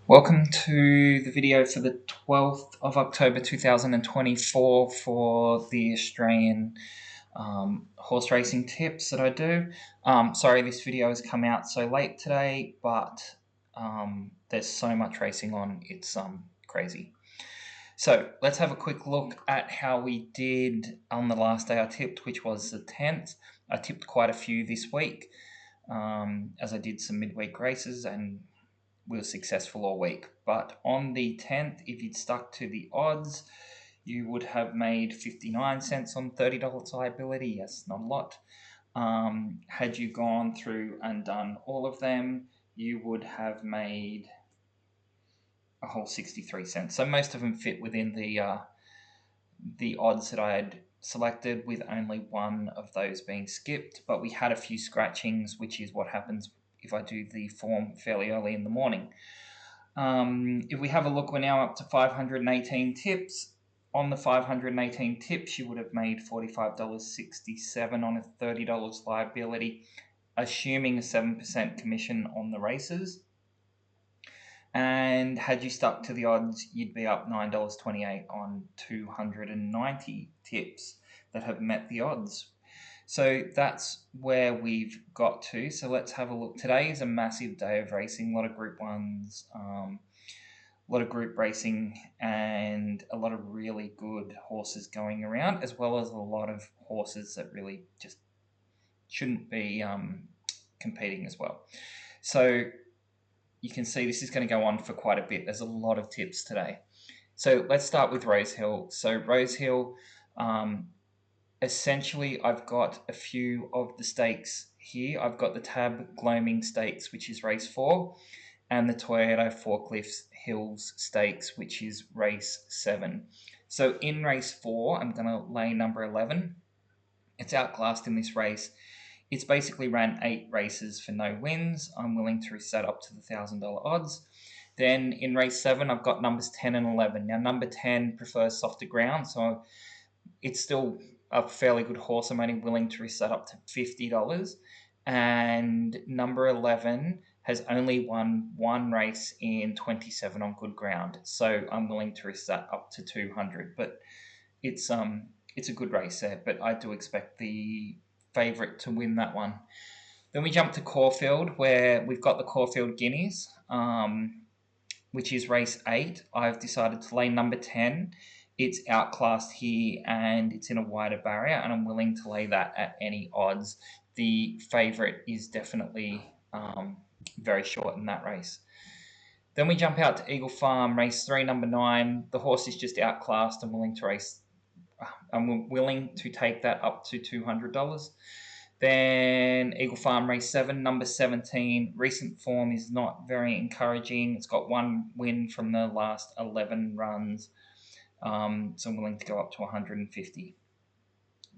Welcome to the video for the 12th of October 2024 for the Australian horse racing tips that I do. Sorry this video has come out so late today, but there's so much racing on, it's crazy. So let's have a quick look at how we did on the last day I tipped, which was the 10th. I tipped quite a few this week as I did some midweek races and we were successful all week. But on the 10th, if you'd stuck to the odds, you would have made 59 cents on $30 liability. Yes, not a lot. Had you gone through and done all of them, you would have made a whole 63 cents. So most of them fit within the odds that I had selected, with only one of those being skipped. But we had a few scratchings, which is what happens if I do the form fairly early in the morning. If we have a look, we're now up to 518 tips. On the 518 tips, you would have made $45.67 on a $30 liability, assuming a 7% commission on the races. And had you stuck to the odds, you'd be up $9.28 on 290 tips that have met the odds. So that's where we've got to. So let's have a look. Today is a massive day of racing, a lot of Group 1s, a lot of group racing, and a lot of really good horses going around, as well as a lot of horses that really just shouldn't be competing as well. So you can see this is going to go on for quite a bit. There's a lot of tips today. So let's start with Rosehill. So Rosehill, essentially I've got a few of the stakes here. I've got the Tab Gloaming Stakes, which is race 4, and the Toyota Forklifts Hills Stakes, which is race 7. So in race 4, I'm going to lay number 11. It's outclassed in this race. It's basically ran 8 races for no wins. I'm willing to risk that up to the $1,000 odds. Then in race 7, I've got numbers 10 and 11. Now, number 10 prefers softer ground, so it's still a fairly good horse. I'm only willing to risk that up to $50. And number 11 has only won one race in 27 on good ground, so I'm willing to risk that up to $200. But it's a good race there, but I do expect the favourite to win that one. Then we jump to Caulfield, where we've got the Caulfield Guineas, which is race 8. I've decided to lay number 10. It's outclassed here and it's in a wider barrier, and I'm willing to lay that at any odds. The favourite is definitely very short in that race. Then we jump out to Eagle Farm, race 3, number 9. The horse is just outclassed. I'm willing to take that up to $200. Then Eagle Farm, race 7, number 17. Recent form is not very encouraging. It's got one win from the last 11 runs. So I'm willing to go up to 150.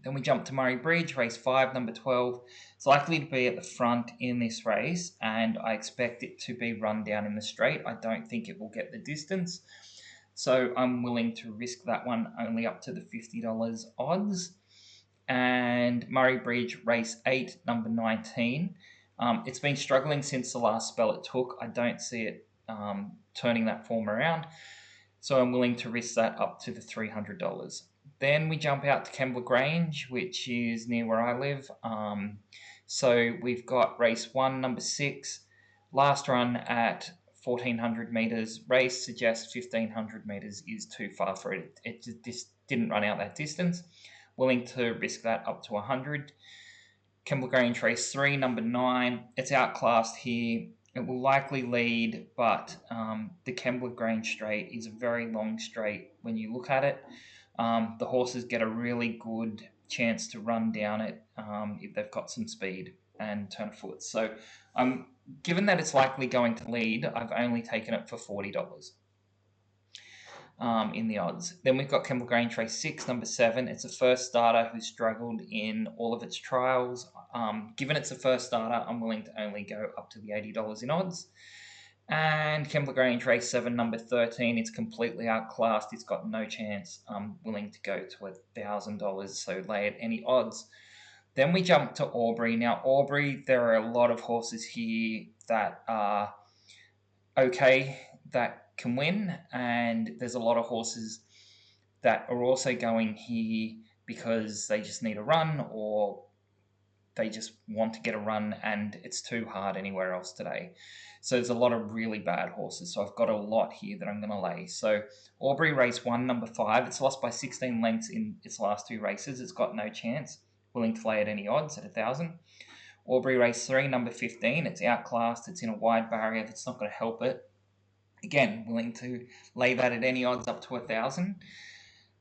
Then we jump to Murray Bridge, race 5, number 12. It's likely to be at the front in this race, and I expect it to be run down in the straight. I don't think it will get the distance, so I'm willing to risk that one only up to the $50 odds. And Murray Bridge, race 8, number 19. It's been struggling since the last spell it took. I don't see it turning that form around, so I'm willing to risk that up to the $300. Then we jump out to Kembla Grange, which is near where I live. So we've got race 1, number 6. Last run at 1,400 metres. Race suggests 1,500 metres is too far for it. It just didn't run out that distance. Willing to risk that up to 100. Kembla Grange, race 3, number 9. It's outclassed here. It will likely lead, but the Kembla Grange straight is a very long straight when you look at it. The horses get a really good chance to run down it if they've got some speed and turn of foot. So given that it's likely going to lead, I've only taken it for $40 in the odds. Then we've got Kembla Grange, race 6, number 7. It's a first starter who struggled in all of its trials. Given it's a first starter, I'm willing to only go up to the $80 in odds. And Kembla Grange, race 7, number 13. It's completely outclassed. It's got no chance. I'm willing to go to $1,000, so lay at any odds. Then we jump to Albury. Now, Albury, there are a lot of horses here that are okay. that can win, and there's a lot of horses that are also going here because they just need a run, or they just want to get a run and it's too hard anywhere else today. So there's a lot of really bad horses. So I've got a lot here that I'm going to lay. So Aubrey race 1, number 5. It's lost by 16 lengths in its last 2 races. It's got no chance. Willing to lay at any odds at 1,000. Aubrey race 3, number 15. It's outclassed. It's in a wide barrier. That's not going to help it. Again, willing to lay that at any odds up to 1,000.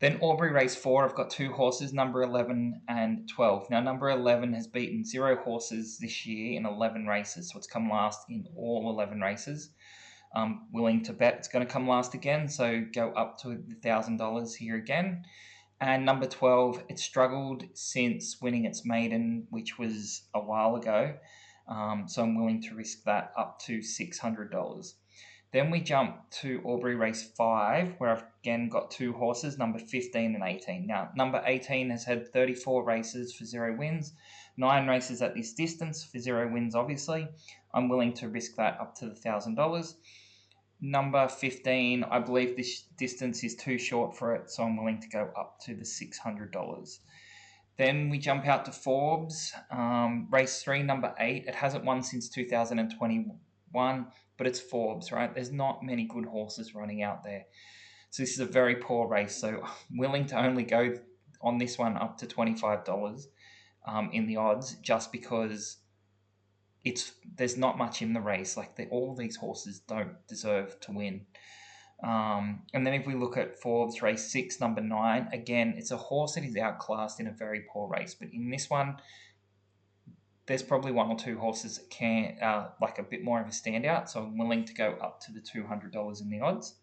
Then Aubrey race 4, I've got 2 horses, number 11 and 12. Now, number 11 has beaten 0 horses this year in 11 races, so it's come last in all 11 races. I'm willing to bet it's going to come last again, so go up to $1,000 here again. And number 12, it struggled since winning its maiden, which was a while ago, so I'm willing to risk that up to $600. Then we jump to Aubrey race 5, where I've again got 2 horses, number 15 and 18. Now, number 18 has had 34 races for 0 wins, 9 races at this distance for 0 wins, obviously. I'm willing to risk that up to $1,000. Number 15, I believe this distance is too short for it, so I'm willing to go up to the $600. Then we jump out to Forbes, race 3, number 8. It hasn't won since 2021, but it's Forbes, right? There's not many good horses running out there. So this is a very poor race. So I'm willing to only go on this one up to $25 in the odds, just because there's not much in the race. Like all these horses don't deserve to win. And then if we look at Forbes race 6, number 9, again, it's a horse that is outclassed in a very poor race. But in this one, there's probably 1 or 2 horses that can, like a bit more of a standout. So I'm willing to go up to the $200 in the odds.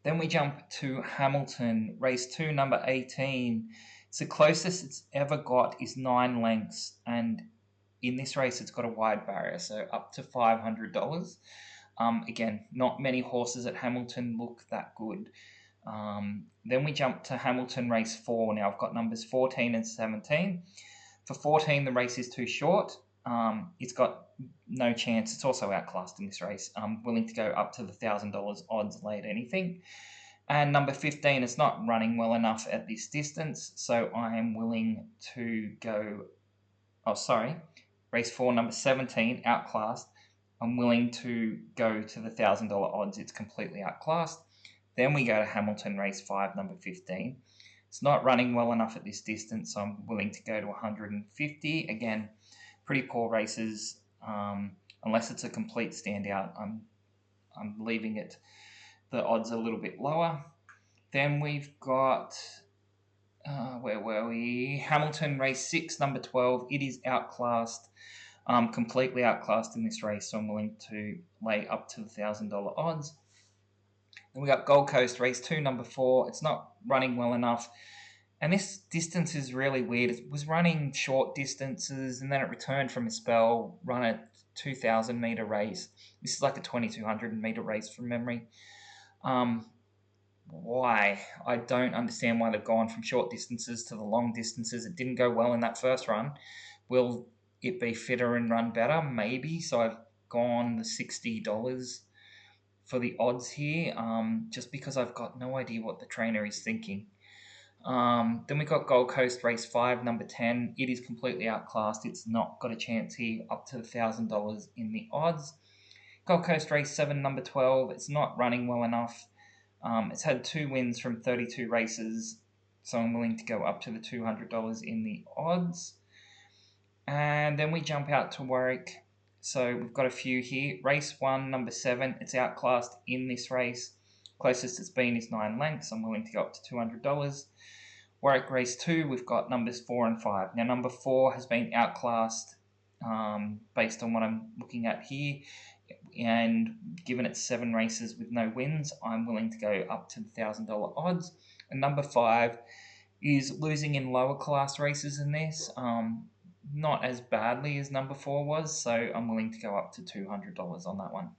Then we jump to Hamilton, race 2, number 18. It's the closest it's ever got is 9 lengths. And in this race, it's got a wide barrier, so up to $500. Again, not many horses at Hamilton look that good. Then we jump to Hamilton race 4. Now I've got numbers 14 and 17. For 14, the race is too short. It's got no chance. It's also outclassed in this race. I'm willing to go up to the $1,000 odds lay at anything. And number 15, it's not running well enough at this distance, so I am willing to go... Race 4, number 17, outclassed. I'm willing to go to the $1,000 odds. It's completely outclassed. Then we go to Hamilton race 5, number 15. It's not running well enough at this distance, so I'm willing to go to 150. Again, pretty poor races. Unless it's a complete standout, I'm leaving it the odds a little bit lower. Then we've got, where were we? Hamilton race 6, number 12. It is outclassed, completely outclassed in this race, so I'm willing to lay up to the $1,000 odds. Then we got Gold Coast race 2, number 4. It's not running well enough. And this distance is really weird. It was running short distances, and then it returned from a spell, run a 2,000 metre race. This is like a 2,200 metre race from memory. Why? I don't understand why they've gone from short distances to the long distances. It didn't go well in that first run. Will it be fitter and run better? Maybe. So I've gone the $60 for the odds here, just because I've got no idea what the trainer is thinking. Then we got Gold Coast race 5, number 10. It is completely outclassed. It's not got a chance here, up to $1,000 in the odds. Gold Coast race 7, number 12. It's not running well enough. It's had 2 wins from 32 races, so I'm willing to go up to the $200 in the odds. And then we jump out to Warwick. So we've got a few here. Race 1, number 7. It's outclassed in this race. Closest it's been is 9 lengths. I'm willing to go up to $200. Warwick race 2, we've got numbers 4 and 5. Now, number 4 has been outclassed based on what I'm looking at here. And given it's 7 races with no wins, I'm willing to go up to the $1,000 odds. And number 5 is losing in lower class races in this, not as badly as number 4 was, so I'm willing to go up to $200 on that one.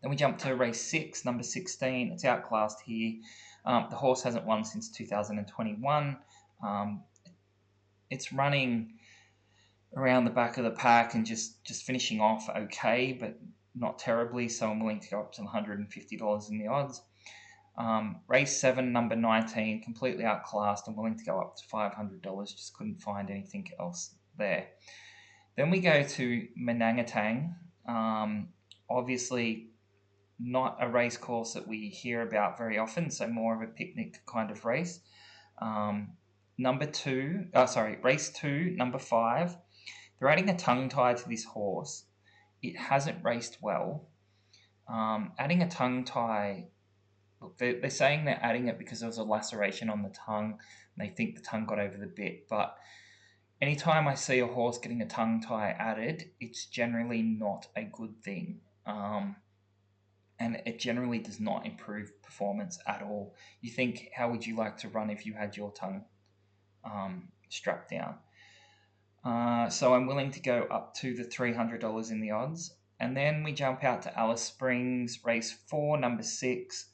Then we jump to race 6, number 16. It's outclassed here. The horse hasn't won since 2021. It's running around the back of the pack and just finishing off okay, but not terribly, so I'm willing to go up to $150 in the odds. Race 7, number 19, completely outclassed. I'm willing to go up to $500. Just couldn't find anything else there. Then we go to Manangatang. Obviously, not a race course that we hear about very often, so more of a picnic kind of race. Race 2, number 5. They're adding a tongue tie to this horse. It hasn't raced well. Adding a tongue tie, look, they're saying they're adding it because there was a laceration on the tongue, and they think the tongue got over the bit. But anytime I see a horse getting a tongue tie added, it's generally not a good thing. And it generally does not improve performance at all. You think, how would you like to run if you had your tongue strapped down? So I'm willing to go up to the $300 in the odds. And then we jump out to Alice Springs, race 4, number 6.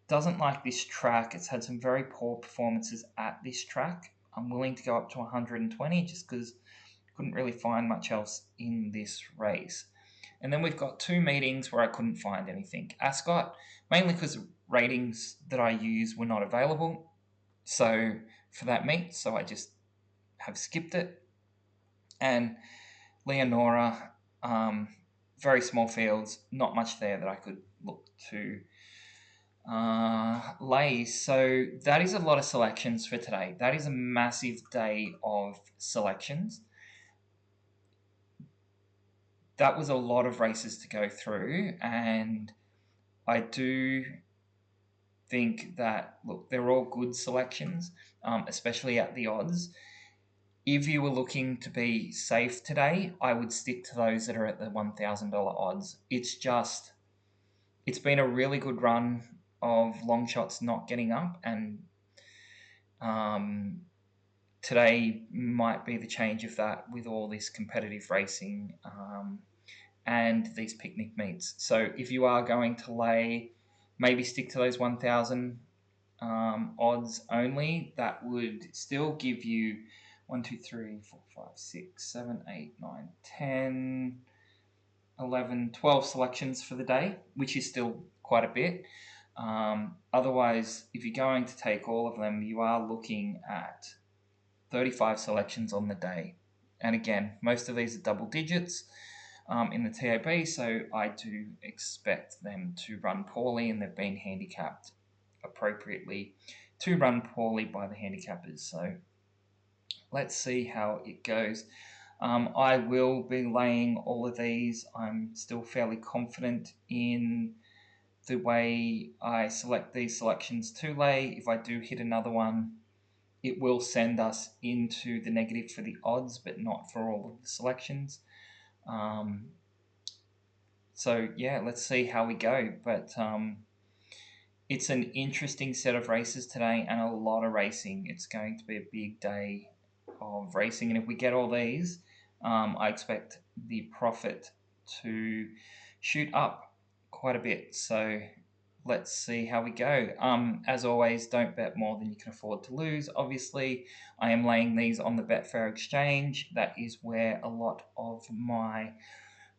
Doesn't like this track. It's had some very poor performances at this track. I'm willing to go up to 120 just because I couldn't really find much else in this race. And then we've got 2 meetings where I couldn't find anything. Ascot, mainly because the ratings that I use were not available. So for that meet, so I just have skipped it. And Leonora, very small fields, not much there that I could look to lay. So that is a lot of selections for today. That is a massive day of selections. That was a lot of races to go through, and I do think that, look, they're all good selections, especially at the odds. If you were looking to be safe today, I would stick to those that are at the $1,000 odds. It's been a really good run of long shots not getting up, and today might be the change of that with all this competitive racing and these picnic meets. So if you are going to lay, maybe stick to those 1,000 odds only. That would still give you 1, 2, 3, 4, 5, 6, 7, 8, 9, 10, 11, 12 selections for the day, which is still quite a bit. Otherwise, if you're going to take all of them, you are looking at 35 selections on the day. And again, most of these are double digits in the TAB, so I do expect them to run poorly, and they've been handicapped appropriately to run poorly by the handicappers. So let's see how it goes. I will be laying all of these. I'm still fairly confident in the way I select these selections to lay. If I do hit another one, it will send us into the negative for the odds, but not for all of the selections. So yeah, let's see how we go. But it's an interesting set of races today and a lot of racing. It's going to be a big day of racing. And if we get all these, I expect the profit to shoot up quite a bit. So let's see how we go. As always, don't bet more than you can afford to lose. Obviously, I am laying these on the Betfair exchange. That is where a lot of my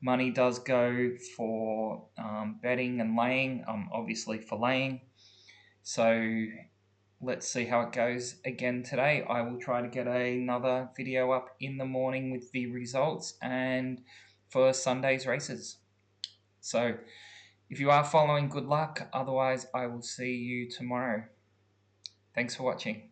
money does go for betting and laying, obviously for laying. So let's see how it goes again today. I will try to get another video up in the morning with the results and for Sunday's races. So if you are following, good luck. Otherwise, I will see you tomorrow. Thanks for watching.